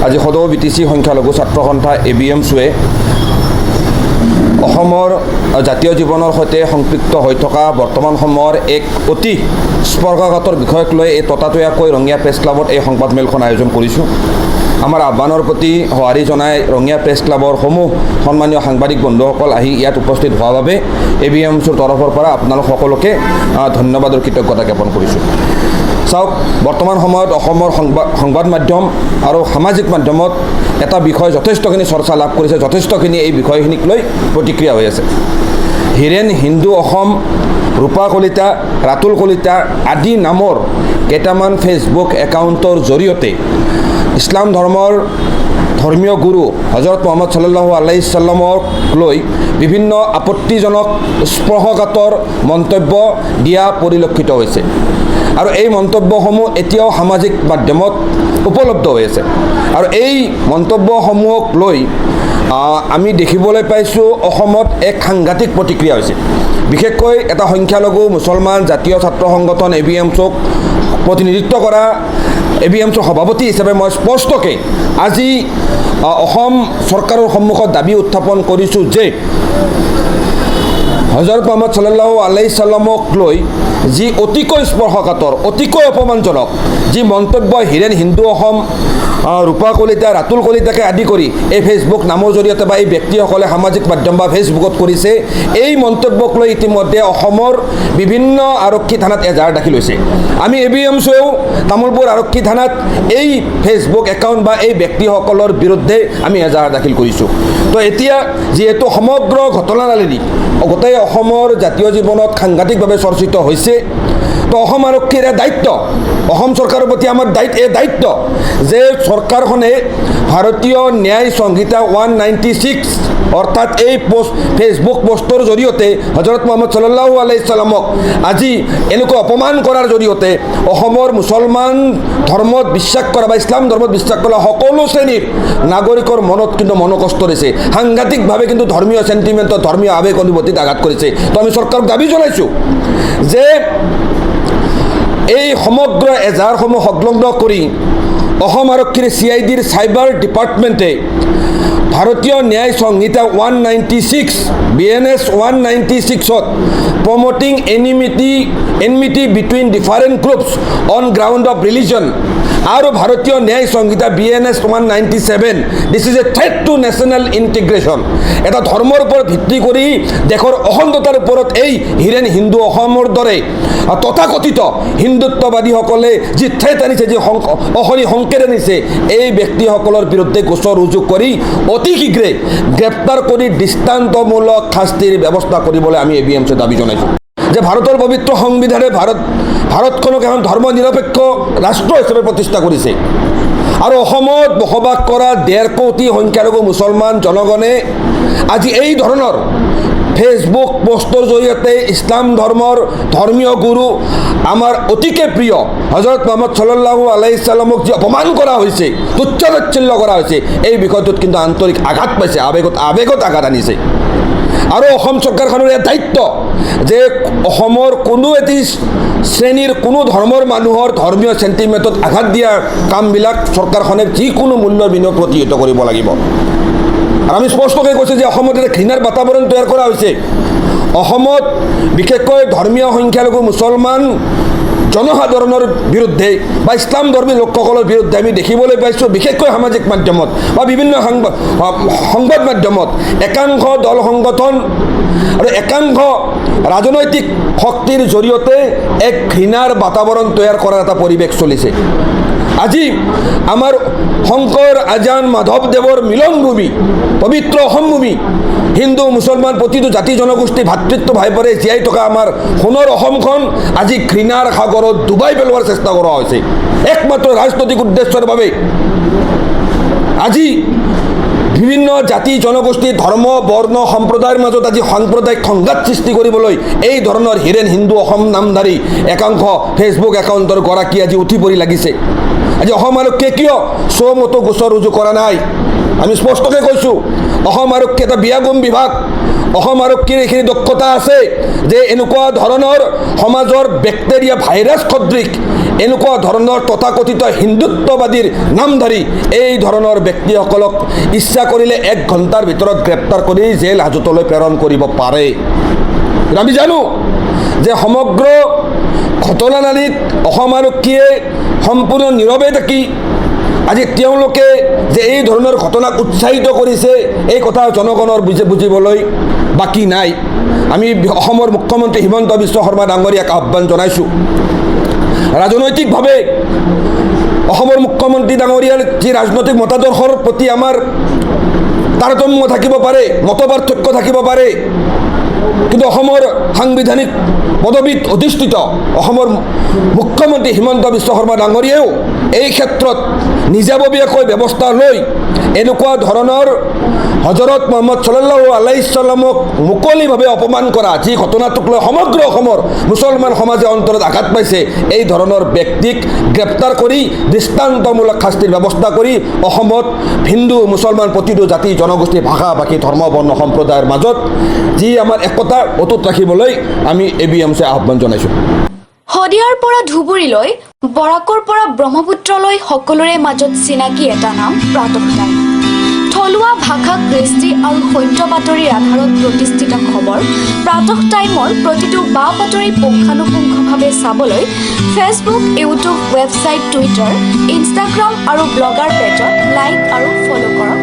আজি সদৌ BTC সংখ্যালঘু ছাত্ৰ সন্থা ABMCয়ে অসমৰ জাতীয় জীৱনৰ সৈতে সংপৃক্ত হৈ থকা বৰ্তমান সময়ৰ এক অতি স্পৰ্শকাতৰ বিষয়ক লৈ এই ততাতৈয়াকৈ ৰঙিয়া প্ৰেছ ক্লাবত এই সংবাদমেলখন আয়োজন কৰিছোঁ। আমাৰ আহ্বানৰ প্ৰতি সঁহাৰি জনাই ৰঙিয়া প্ৰেছ ক্লাবৰ সমূহ সন্মানীয় সাংবাদিক বন্ধুসকল আহি ইয়াত উপস্থিত হোৱাৰ বাবে ABMCৰ তৰফৰ পৰা আপোনালোক সকলোকে ধন্যবাদ আৰু কৃতজ্ঞতা জ্ঞাপন কৰিছোঁ। চাওক, বৰ্তমান সময়ত অসমৰ সংবাদ মাধ্যম আৰু সামাজিক মাধ্যমত এটা বিষয় যথেষ্টখিনি চৰ্চা লাভ কৰিছে, যথেষ্টখিনি এই বিষয়খিনিক লৈ প্ৰতিক্ৰিয়া হৈ আছে। হীৰেন হিন্দু অসম, ৰূপা কলিতা, ৰাতুল কলিতা আদি নামৰ কেইটামান ফেচবুক একাউণ্টৰ জৰিয়তে ইছলাম ধৰ্মৰ ধৰ্মীয় গুৰু হজৰত মুহাম্মদ সাল্লাল্লাহু আলাইহি সাল্লামক লৈ বিভিন্ন আপত্তিজনক স্পৰ্শকাতৰ মন্তব্য দিয়া পৰিলক্ষিত হৈছে আৰু এই মন্তব্যসমূহ এতিয়াও সামাজিক মাধ্যমত উপলব্ধ হৈ আছে। আৰু এই মন্তব্যসমূহক লৈ আমি দেখিবলৈ পাইছোঁ অসমত এক সাংঘাতিক প্ৰতিক্ৰিয়া হৈছে। বিশেষকৈ এটা সংখ্যালঘু মুছলমান জাতীয় ছাত্ৰ সংগঠন ABMCক প্ৰতিনিধিত্ব কৰা ABMCৰ সভাপতি হিচাপে মই স্পষ্টকৈ আজি অসম চৰকাৰৰ সন্মুখত দাবী উত্থাপন কৰিছোঁ যে হজৰত মুহাম্মদ সাল্লাল্লাহু আলাইহি সাল্লামক লৈ যি অতিকৈ স্পৰ্শকাতৰ, অতিকৈ অপমানজনক যি মন্তব্য হীৰেন হিন্দু অসম, ৰূপা কলিতা, ৰাতুল কলিতাকে আদি কৰি এই ফেচবুক নামৰ জৰিয়তে বা এই ব্যক্তিসকলে সামাজিক মাধ্যম বা ফেচবুকত কৰিছে, এই মন্তব্যক লৈ ইতিমধ্যে অসমৰ বিভিন্ন আৰক্ষী থানাত এজাহাৰ দাখিল হৈছে। আমি ABMCয়েও তামোলপুৰ আৰক্ষী থানাত এই ফেচবুক একাউণ্ট বা এই ব্যক্তিসকলৰ বিৰুদ্ধে আমি এজাহাৰ দাখিল কৰিছোঁ। তো এতিয়া যিহেতু সমগ্ৰ ঘটনাৰালী গোটেই অসমৰ জাতীয় জীৱনত সাংঘাতিকভাৱে চৰ্চিত হৈছে, তো অসম আৰক্ষীৰ দায়িত্ব, অসম চৰকাৰৰ প্ৰতি আমাৰ দায়িত্ব যে চৰকাৰখনে ভাৰতীয় ন্যায় সংহিতা 196 অৰ্থাৎ এই ফেচবুক পোষ্টৰ জৰিয়তে হজৰত মুহাম্মদ সাল্লাল্লাহু আলাইহি সাল্লামক আজি এনেকৈ অপমান কৰাৰ জৰিয়তে অসমৰ মুছলমান ধৰ্মত বিশ্বাস কৰা বা ইছলাম ধৰ্মত বিশ্বাস কৰা সকলো শ্ৰেণীৰ নাগৰিকৰ মনত কিন্তু মনোকষ্ট দিছে, সাংঘাতিকভাৱে কিন্তু ধৰ্মীয় চেণ্টিমেণ্টত, ধৰ্মীয় আৱেগ অনুভূতিত আঘাত কৰিছে। তো আমি চৰকাৰক দাবী জনাইছোঁ যে এই সমগ্ৰ এজাহাৰসমূহ সংলগ্ন কৰি অসম আৰক্ষীৰ CIDৰ চাইবাৰ ডিপাৰ্টমেণ্টে ভাৰতীয় ন্যায় সংহিতা 196 BNS 196ত promoting enmity between different groups on ground of religion আৰু ভাৰতীয় ন্যায় সংহিতা BNS 197 this is a threat to national integration. এটা ধৰ্মৰ ওপৰত ভিত্তি কৰি দেশৰ অখণ্ডতাৰ ওপৰত এই হীৰেন হিন্দু অসমৰ দৰে তথাকথিত হিন্দুত্ববাদীসকলে যি থ্ৰেট আনিছে, যি অশনি সংকেত আনিছে, এই ব্যক্তিসকলৰ বিৰুদ্ধে গোচৰ ৰুজু কৰি অতি শীঘ্ৰে গ্ৰেপ্তাৰ কৰি দৃষ্টান্তমূলক শাস্তিৰ ব্যৱস্থা কৰিবলৈ আমি ABMC দাবী জনাইছোঁ যে ভাৰতৰ পবিত্ৰ সংবিধানে ভাৰতখনক এখন ধৰ্ম নিৰপেক্ষ ৰাষ্ট্ৰ হিচাপে প্ৰতিষ্ঠা কৰিছে আৰু অসমত বসবাস কৰা 1.5 কোটি সংখ্যালঘু মুছলমান জনগণে আজি এই ধৰণৰ ফেচবুক পোষ্টৰ জৰিয়তে ইছলাম ধৰ্মৰ ধৰ্মীয় গুৰু আমাৰ অতিকে প্ৰিয় হজৰত মুহাম্মদ সাল্লাল্লাহু আলাইহি সাল্লামক যি অপমান কৰা হৈছে, তুচ্ছ-তাচ্ছিল্য কৰা হৈছে, এই বিষয়টোত কিন্তু আন্তৰিক আঘাত পাইছে, আৱেগত আঘাত আনিছে। আৰু অসম চৰকাৰখনৰ এই দায়িত্ব যে অসমৰ কোনো এটি শ্ৰেণীৰ কোনো ধৰ্মৰ মানুহৰ ধৰ্মীয় চেণ্টিমেণ্টত আঘাত দিয়া কামবিলাক চৰকাৰখনে যিকোনো মূল্যৰ বিনিময়ত প্ৰতিহত কৰিব লাগিব। আৰু আমি স্পষ্টকৈ কৈছোঁ যে অসমত এটা ঘৃণাৰ বাতাবৰণ তৈয়াৰ কৰা হৈছে। অসমত বিশেষকৈ ধৰ্মীয় সংখ্যালঘু মুছলমান জনসাধাৰণৰ বিৰুদ্ধে বা ইছলাম ধৰ্মী লোকসকলৰ বিৰুদ্ধে আমি দেখিবলৈ পাইছোঁ, বিশেষকৈ সামাজিক মাধ্যমত বা বিভিন্ন সংবাদ মাধ্যমত একাংশ দল সংগঠন আৰু একাংশ ৰাজনৈতিক শক্তিৰ জৰিয়তে এক ঘৃণাৰ বাতাবৰণ তৈয়াৰ কৰাৰ এটা পৰিৱেশ চলিছে। আজি আমাৰ শংকৰ আজান মাধৱদেৱৰ মিলনভূমি, পবিত্ৰ অসমভূমি, হিন্দু মুছলমান প্ৰতিটো জাতি জনগোষ্ঠী ভাতৃত্ব ভাইভাৰে জীয়াই থকা আমাৰ সোণৰ অসমখন আজি ঘৃণাৰ সাগৰত ডুবাই পেলোৱাৰ চেষ্টা কৰা হৈছে একমাত্ৰ ৰাজনৈতিক উদ্দেশ্যৰ বাবে। আজি বিভিন্ন জাতি জনগোষ্ঠী ধৰ্ম বৰ্ণ সম্প্ৰদায়ৰ মাজত আজি সাম্প্ৰদায়িক সংঘাত সৃষ্টি কৰিবলৈ এই ধৰণৰ হীৰেন হিন্দু অসম নামধাৰী একাংশ ফেচবুক একাউণ্টৰ গৰাকী আজি উঠি পৰি লাগিছে। আজি অসম আৰক্ষীয়ে কিয় মতো গোচৰ ৰুজু কৰা নাই? আমি স্পষ্টকৈ কৈছোঁ, অসম আৰক্ষী এটা বিয়াগুম বিভাগ, অসম আৰক্ষীৰ এইখিনি দক্ষতা আছে যে এনেকুৱা ধৰণৰ সমাজৰ বেক্টেৰিয়া ভাইৰাছ সদৃশ এনেকুৱা ধৰণৰ তথাকথিত হিন্দুত্ববাদীৰ নাম ধৰি এই ধৰণৰ ব্যক্তিসকলক ইচ্ছা কৰিলে 1 ঘণ্টাৰ ভিতৰত গ্ৰেপ্তাৰ কৰি জেল হাজতলৈ প্ৰেৰণ কৰিব পাৰে। আমি জানো যে সমগ্ৰ ঘটনাৰালীত অসম আৰক্ষীয়ে সম্পূৰ্ণ নীৰৱে থাকি আজি তেওঁলোকে যে এই ধৰণৰ ঘটনাক উৎসাহিত কৰিছে এই কথা জনগণৰ বুজিবলৈ বাকী নাই। আমি অসমৰ মুখ্যমন্ত্ৰী হিমন্ত বিশ্ব শৰ্মা ডাঙৰীয়াক আহ্বান জনাইছোঁ, ৰাজনৈতিকভাৱে অসমৰ মুখ্যমন্ত্ৰী ডাঙৰীয়াৰ যি ৰাজনৈতিক মতাদৰ্শৰ প্ৰতি আমাৰ তাৰতম্য থাকিব পাৰে, মতপাৰ্থক্য থাকিব পাৰে, কিন্তু অসমৰ সাংবিধানিক পদবীত অধিষ্ঠিত অসমৰ মুখ্যমন্ত্ৰী হিমন্ত বিশ্ব শৰ্মা ডাঙৰীয়াও এই ক্ষেত্ৰত নিজাববীয়াকৈ ব্যৱস্থা লৈ এনেকুৱা ধৰণৰ হজৰত মহম্মদ ছাল্লাল্লাহু আলাইহি সাল্লামক মুকলিভাৱে অপমান কৰা যি ঘটনাটোক লৈ সমগ্ৰ অসমৰ মুছলমান সমাজে অন্তৰত আঘাত পাইছে, এই ধৰণৰ ব্যক্তিক গ্ৰেপ্তাৰ কৰি দৃষ্টান্তমূলক শাস্তিৰ ব্যৱস্থা কৰি অসমত হিন্দু মুছলমান প্ৰতিটো জাতি জনগোষ্ঠী ভাষা ভাষী ধৰ্ম বৰ্ণ সম্প্ৰদায়ৰ মাজত যি আমাৰ একতা অটুট ৰাখিবলৈ আমি ABMC আহ্বান জনাইছোঁ। শদিয়াৰ পৰা ধুবুৰীলৈ, বৰাকৰ পৰা ব্ৰহ্মপুত্ৰলৈ সকলোৰে মাজত চিনাকি এটা নাম প্ৰাতঃ টাইম। থলুৱা ভাষা, কৃষ্টি আৰু সত্য বাতৰিৰ আধাৰত প্ৰতিষ্ঠিত খবৰ প্ৰাতঃ টাইমৰ প্ৰতিটো বা বাতৰি পুংখানুপুংখভাৱে চাবলৈ Facebook, YouTube, website, Twitter, Instagram আৰু ব্লগাৰ পেজত লাইক আৰু ফ'ল' কৰক।